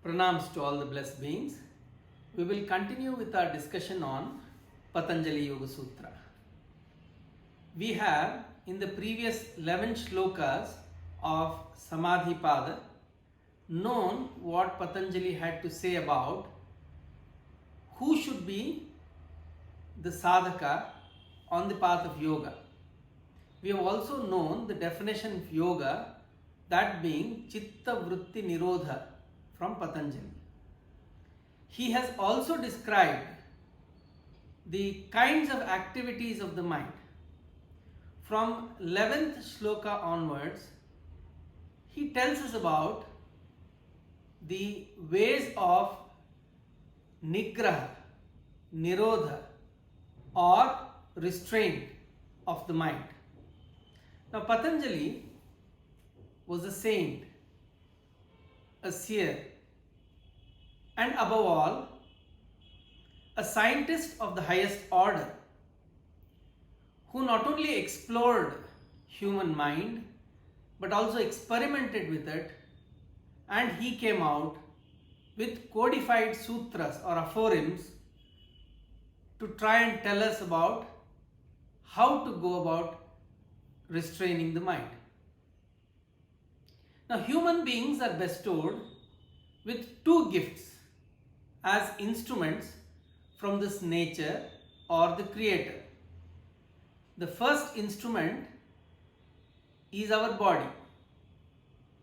Pranams to all the blessed beings. We will continue with our discussion on Patanjali Yoga Sutra. We have in the previous 11 shlokas of Samadhipada known what Patanjali had to say about who should be the sadhaka on the path of yoga. We have also known the definition of yoga, that being Chitta Vritti Nirodha from Patanjali. He has also described the kinds of activities of the mind. From 11th shloka onwards, he tells us about the ways of nigraha, nirodha or restraint of the mind. Now Patanjali was a saint, a seer, and above all, a scientist of the highest order, who not only explored human mind but also experimented with it, and he came out with codified sutras or aphorisms to try and tell us about how to go about restraining the mind. Now, human beings are bestowed with two gifts as instruments from this nature or the Creator. The first instrument is our body.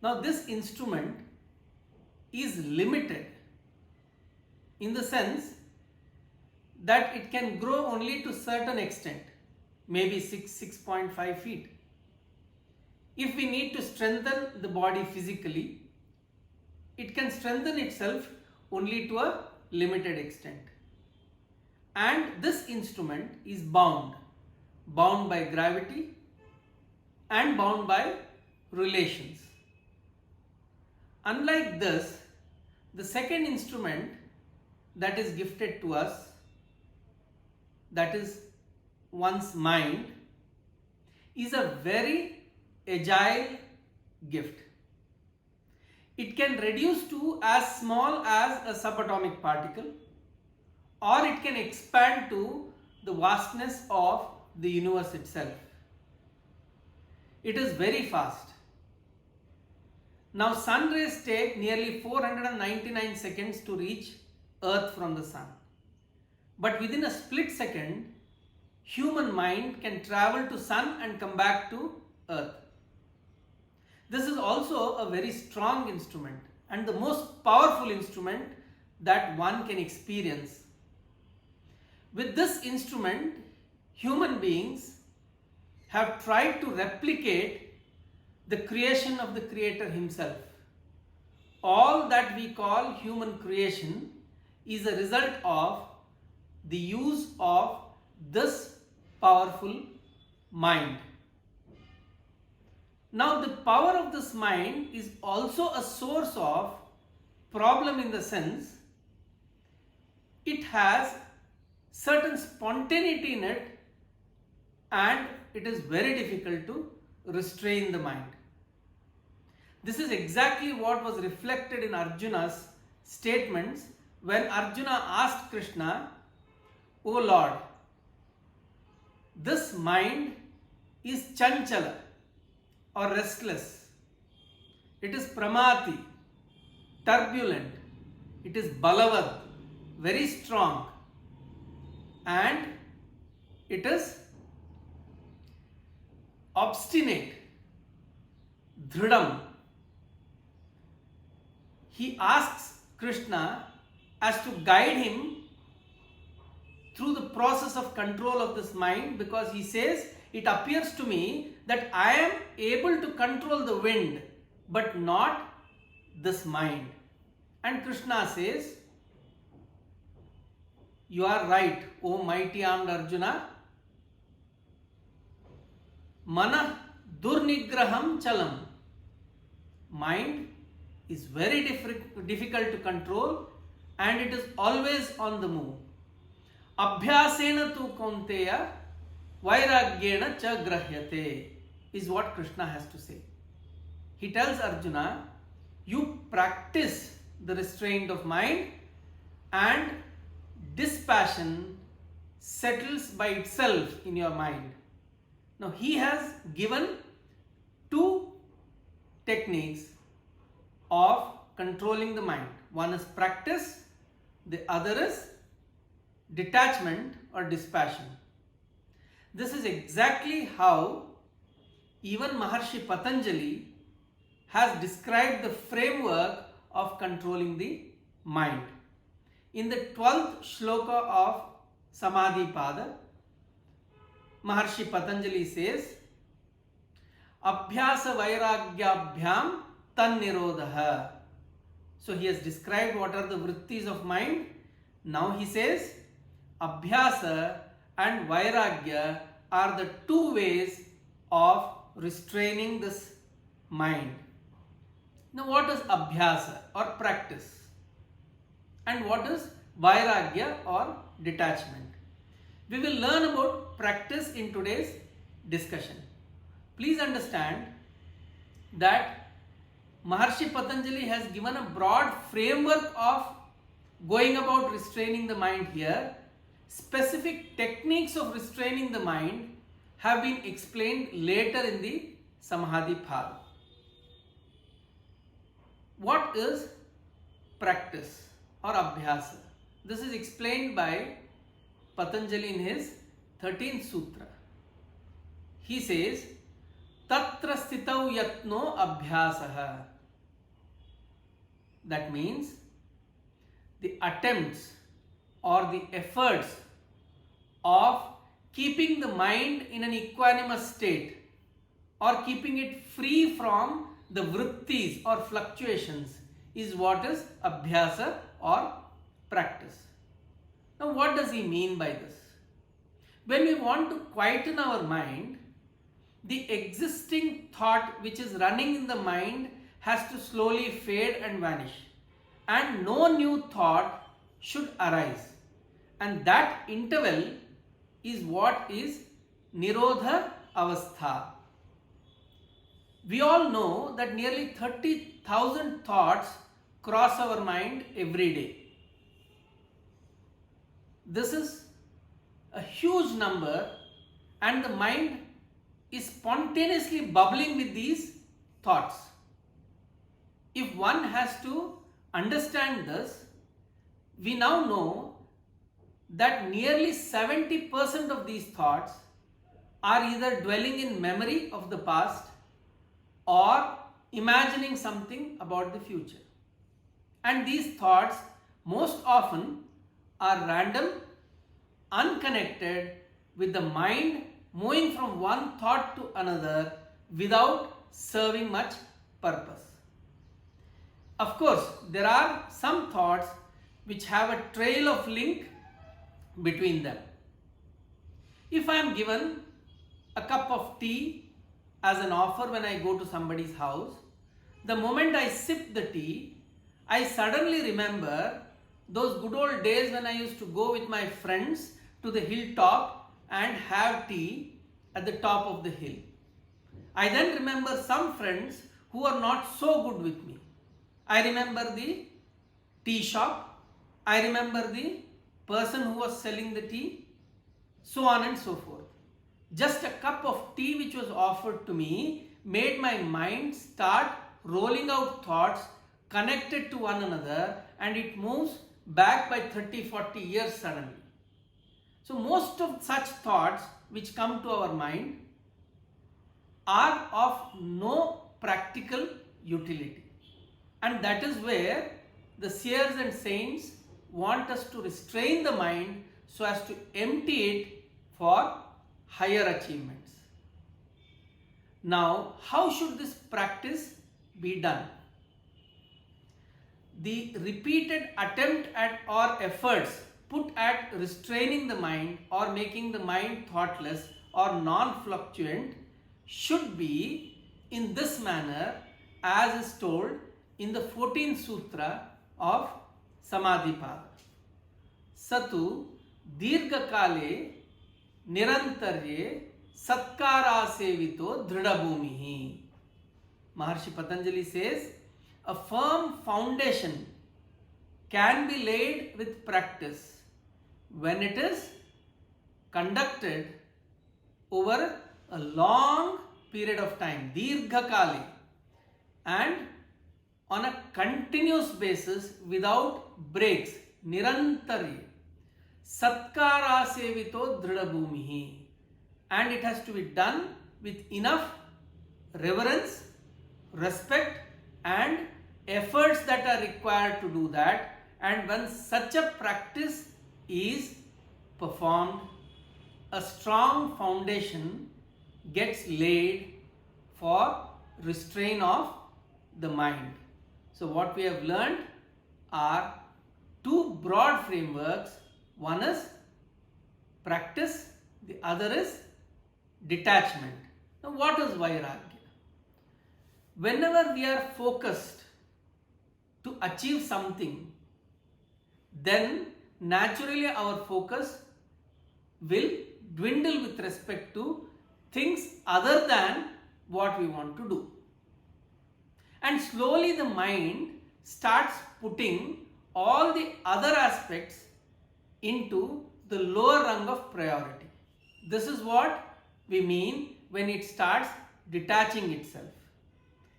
Now, this instrument is limited in the sense that it can grow only to certain extent, maybe 6.5 feet. If we need to strengthen the body physically, it can strengthen itself only to a limited extent. And this instrument is bound by gravity and bound by relations. Unlike this, the second instrument that is gifted to us, that is one's mind, is a very agile gift. It can reduce to as small as a subatomic particle, or it can expand to the vastness of the universe itself. It is very fast. Now, sun rays take nearly 499 seconds to reach Earth from the sun. But within a split second, human mind can travel to sun and come back to Earth. This is also a very strong instrument and the most powerful instrument that one can experience. With this instrument, human beings have tried to replicate the creation of the Creator himself. All that we call human creation is a result of the use of this powerful mind. Now, the power of this mind is also a source of problem in the sense it has certain spontaneity in it and it is very difficult to restrain the mind. This is exactly what was reflected in Arjuna's statements when Arjuna asked Krishna, "O Lord, this mind is chanchala or restless. It is pramati, turbulent. It is balavad, very strong. And it is obstinate, dhridam." He asks Krishna as to guide him through the process of control of this mind, because he says, "It appears to me that I am able to control the wind, but not this mind." And Krishna says, "You are right, O mighty armed Arjuna. Manah durnigraham chalam." Mind is very difficult to control and it is always on the move. Abhyasena tu kaunteya vairagyena cha grahyate is what Krishna has to say. He tells Arjuna, you practice the restraint of mind, and dispassion settles by itself in your mind. Now he has given two techniques of controlling the mind. One is practice, the other is detachment or dispassion. This is exactly how even Maharshi Patanjali has described the framework of controlling the mind. In the 12th shloka of Samadhi Pada, Maharshi Patanjali says, Abhyasa Vairagyabhyam Tan Nirodha. So he has described what are the vrittis of mind. Now he says, Abhyasa and Vairagya are the two ways of restraining this mind. Now what is Abhyasa or practice? And what is Vairagya or detachment? We will learn about practice in today's discussion. Please understand that Maharshi Patanjali has given a broad framework of going about restraining the mind here. Specific techniques of restraining the mind have been explained later in the Samadhi Pada. What is practice or abhyasa? This is explained by Patanjali in his 13th sutra. He says, Tatra sthitau yatno abhyasaha. That means the attempts or the efforts of keeping the mind in an equanimous state or keeping it free from the vrittis or fluctuations is what is abhyasa or practice. Now what does he mean by this? When we want to quieten our mind, the existing thought which is running in the mind has to slowly fade and vanish, and no new thought should arise, and that interval is what is Nirodha Avastha. We all know that nearly 30,000 thoughts cross our mind every day. This is a huge number, and the mind is spontaneously bubbling with these thoughts. If one has to understand this, we now know that nearly 70% of these thoughts are either dwelling in memory of the past or imagining something about the future. And these thoughts most often are random, unconnected, with the mind moving from one thought to another without serving much purpose. Of course, there are some thoughts which have a trail of link between them. If I am given a cup of tea as an offer when I go to somebody's house, the moment I sip the tea, I suddenly remember those good old days when I used to go with my friends to the hilltop and have tea at the top of the hill. I then remember some friends who are not so good with me. I remember the tea shop, I remember the person who was selling the tea, so on and so forth. Just a cup of tea which was offered to me made my mind start rolling out thoughts connected to one another, and it moves back by 30-40 years suddenly. So most of such thoughts which come to our mind are of no practical utility, and that is where the seers and saints want us to restrain the mind so as to empty it for higher achievements. Now, how should this practice be done? The repeated attempt at or efforts put at restraining the mind or making the mind thoughtless or non-fluctuant should be in this manner as is told in the 14th sutra of Samadhi Pada. Satu dirgha kale nirantarye satkara sevito dridabhumihi. Maharshi Patanjali says, a firm foundation can be laid with practice when it is conducted over a long period of time, Dirghakali, and on a continuous basis without breaks, Nirantari, Satkara Sevito Dridabhumihi, and it has to be done with enough reverence, respect, and efforts that are required to do that. And when such a practice is performed, a strong foundation gets laid for restraint of the mind. So what we have learned are two broad frameworks. One is practice, the other is detachment. Now what is Vairagya? Whenever we are focused to achieve something, then naturally our focus will dwindle with respect to things other than what we want to do. And slowly the mind starts putting all the other aspects into the lower rung of priority. This is what we mean when it starts detaching itself.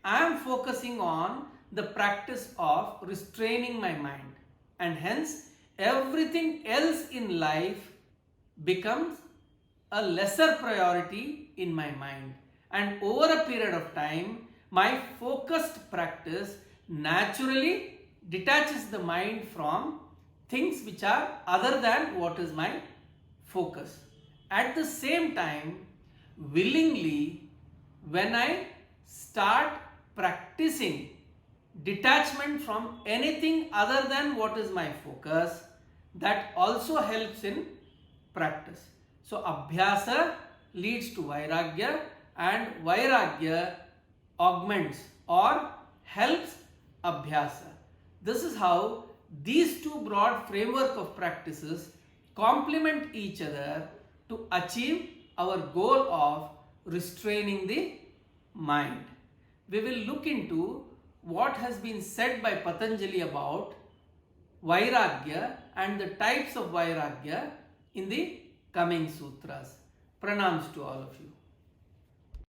I am focusing on the practice of restraining my mind, and hence everything else in life becomes a lesser priority in my mind. And over a period of time, my focused practice naturally detaches the mind from things which are other than what is my focus. At the same time, willingly, when I start practicing detachment from anything other than what is my focus, that also helps in practice. So Abhyasa leads to Vairagya, and Vairagya augments or helps Abhyasa. This is how these two broad framework of practices complement each other to achieve our goal of restraining the mind. We will look into what has been said by Patanjali about Vairagya and the types of Vairagya in the coming sutras. Pranams to all of you.